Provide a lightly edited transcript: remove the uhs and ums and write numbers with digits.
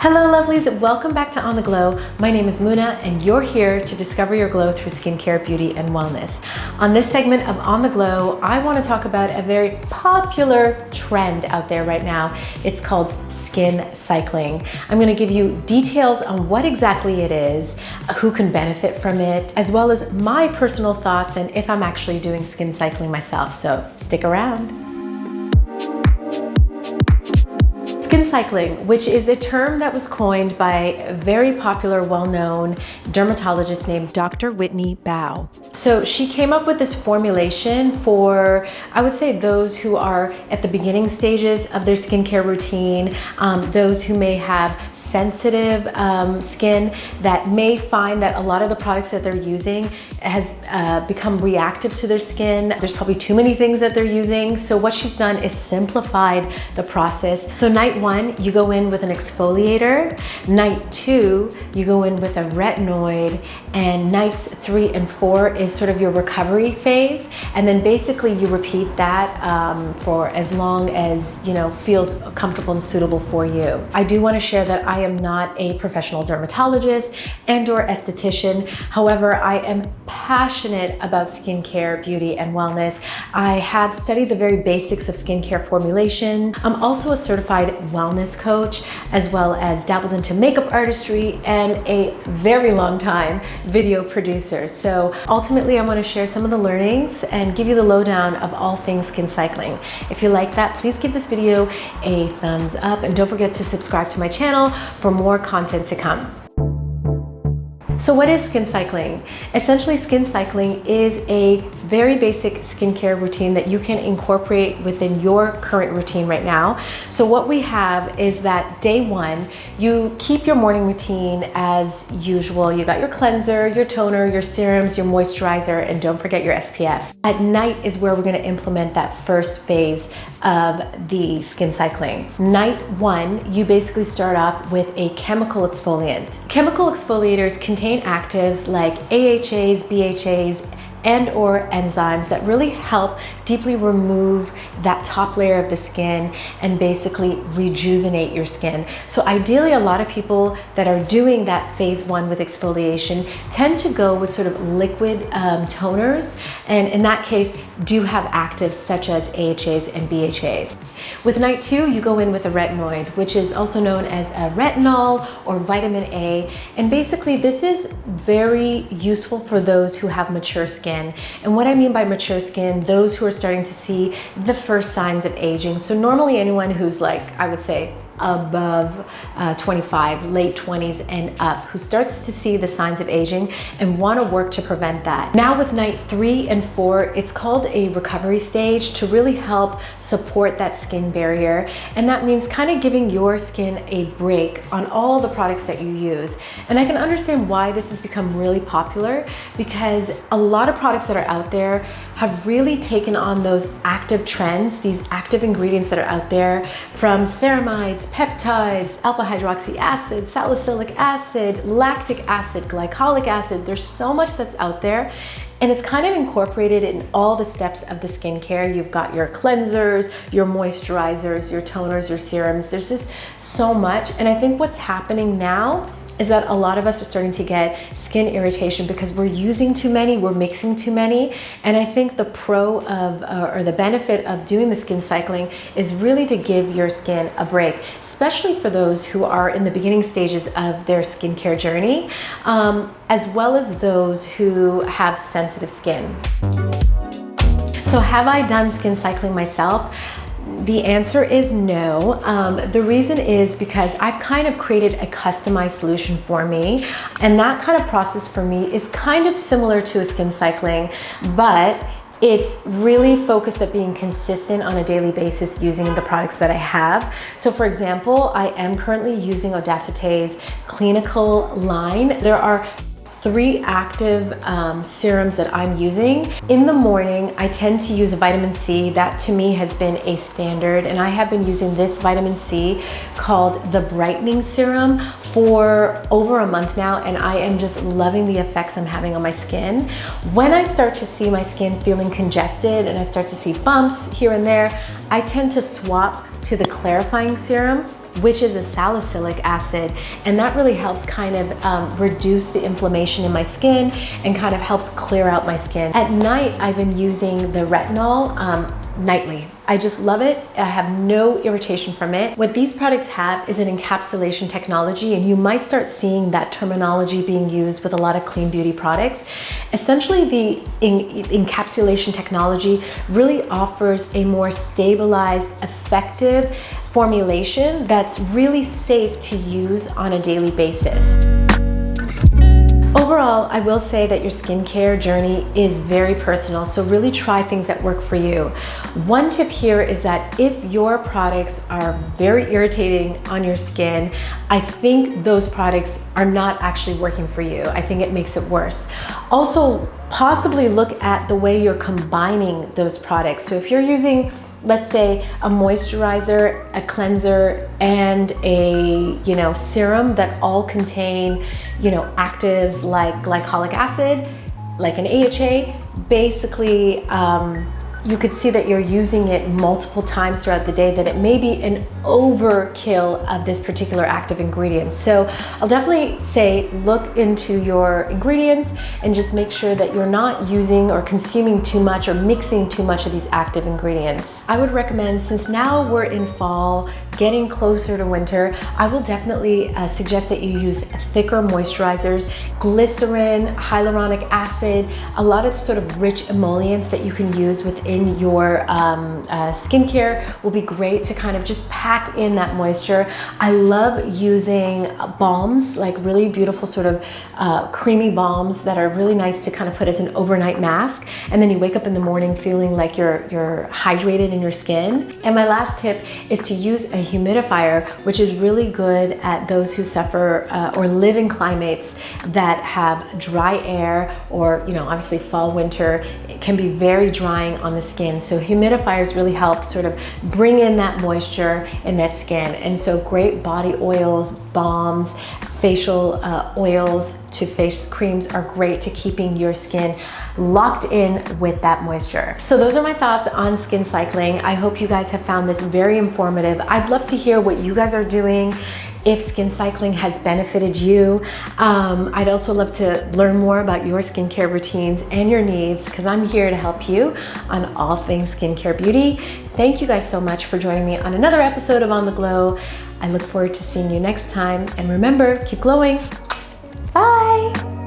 Hello lovelies, welcome back to On The Glow. My name is Muna and you're here to discover your glow through skincare, beauty, and wellness. On this segment of On The Glow, I want to talk about a very popular trend out there right now. It's called skin cycling. I'm going to give you details on what exactly it is, who can benefit from it, as well as my personal thoughts and if I'm actually doing skin cycling myself. So stick around. Skin cycling, which is a term that was coined by a very popular, well-known dermatologist named Dr. Whitney Bao. So she came up with this formulation for, I would say, those who are at the beginning stages of their skincare routine, those who may have sensitive skin that may find that a lot of the products that they're using has become reactive to their skin. There's probably too many things that they're using. So what she's done is simplified the process. So night 1, you go in with an exfoliator. Night 2, you go in with a retinoid, and nights 3 and 4 is sort of your recovery phase. And then basically you repeat that for as long as, feels comfortable and suitable for you. I do want to share that I am not a professional dermatologist and/or esthetician. However, I am passionate about skincare, beauty, and wellness. I have studied the very basics of skincare formulation. I'm also a certified wellness coach, as well as dabbled into makeup artistry and a very long time video producer. So ultimately, I want to share some of the learnings and give you the lowdown of all things skin cycling. If you like that, please give this video a thumbs up and don't forget to subscribe to my channel for more content to come. So what is skin cycling? Essentially, skin cycling is a very basic skincare routine that you can incorporate within your current routine right now. So what we have is that day 1, you keep your morning routine as usual. You got your cleanser, your toner, your serums, your moisturizer, and don't forget your SPF. At night is where we're gonna implement that first phase of the skin cycling. Night 1, you basically start off with a chemical exfoliant. Chemical exfoliators contain actives like AHAs, BHAs, and/or enzymes that really help deeply remove that top layer of the skin and basically rejuvenate your skin. So ideally, a lot of people that are doing that phase 1 with exfoliation tend to go with sort of liquid toners, and in that case do have actives such as AHAs and BHAs. With night 2, you go in with a retinoid, which is also known as a retinol or vitamin A, and basically this is very useful for those who have mature skin. And what I mean by mature skin, those who are starting to see the first signs of aging. So normally anyone who's like, I would say, above 25, late 20s and up, who starts to see the signs of aging and want to work to prevent that. Now with night 3 and 4, it's called a recovery stage to really help support that skin barrier. And that means kind of giving your skin a break on all the products that you use. And I can understand why this has become really popular, because a lot of products that are out there have really taken on those active trends, these active ingredients that are out there, from ceramides, peptides, alpha hydroxy acid, salicylic acid, lactic acid, glycolic acid. There's so much that's out there, and it's kind of incorporated in all the steps of the skincare. You've got your cleansers, your moisturizers, your toners, your serums. There's just so much. And I think what's happening now is that a lot of us are starting to get skin irritation because we're using too many, we're mixing too many. And I think the pro of, or the benefit of doing the skin cycling is really to give your skin a break, especially for those who are in the beginning stages of their skincare journey, as well as those who have sensitive skin. So have I done skin cycling myself? The answer is no. The reason is because I've kind of created a customized solution for me. And that kind of process for me is kind of similar to a skin cycling, but it's really focused at being consistent on a daily basis using the products that I have. So for example, I am currently using Audacite's Clinical line. There are 3 active serums that I'm using. In the morning, I tend to use a vitamin C. That to me has been a standard, and I have been using this vitamin C called the Brightening Serum for over a month now, and I am just loving the effects I'm having on my skin. When I start to see my skin feeling congested and I start to see bumps here and there, I tend to swap to the clarifying serum, which is a salicylic acid, and that really helps kind of reduce the inflammation in my skin and kind of helps clear out my skin. At night, I've been using the retinol nightly. I just love it. I have no irritation from it. What these products have is an encapsulation technology, and you might start seeing that terminology being used with a lot of clean beauty products. Essentially, the encapsulation technology really offers a more stabilized, effective formulation that's really safe to use on a daily basis. Overall, I will say that your skincare journey is very personal, so really try things that work for you. One tip here is that if your products are very irritating on your skin, I think those products are not actually working for you. I think it makes it worse. Also, possibly look at the way you're combining those products. So if you're using, let's say, a moisturizer, a cleanser, and a serum that all contain actives like glycolic acid, like an AHA, basically you could see that you're using it multiple times throughout the day, that it may be an overkill of this particular active ingredient. So I'll definitely say look into your ingredients and just make sure that you're not using or consuming too much or mixing too much of these active ingredients. I would recommend, since now we're in fall, getting closer to winter, I will definitely suggest that you use thicker moisturizers, glycerin, hyaluronic acid, a lot of sort of rich emollients that you can use within your skincare will be great to kind of just pack in that moisture. I love using balms, like really beautiful sort of creamy balms that are really nice to kind of put as an overnight mask, and then you wake up in the morning feeling like you're hydrated in your skin. And my last tip is to use a humidifier, which is really good at those who suffer or live in climates that have dry air, or obviously fall, winter, it can be very drying on the skin. So humidifiers really help sort of bring in that moisture in that skin. And so great body oils, balms, facial oils to face creams are great to keeping your skin locked in with that moisture. So those are my thoughts on skin cycling. I hope you guys have found this very informative. I'd love to hear what you guys are doing, if skin cycling has benefited you. I'd also love to learn more about your skincare routines and your needs, because I'm here to help you on all things skincare beauty. Thank you guys so much for joining me on another episode of On the Glow. I look forward to seeing you next time, and remember, keep glowing. Bye.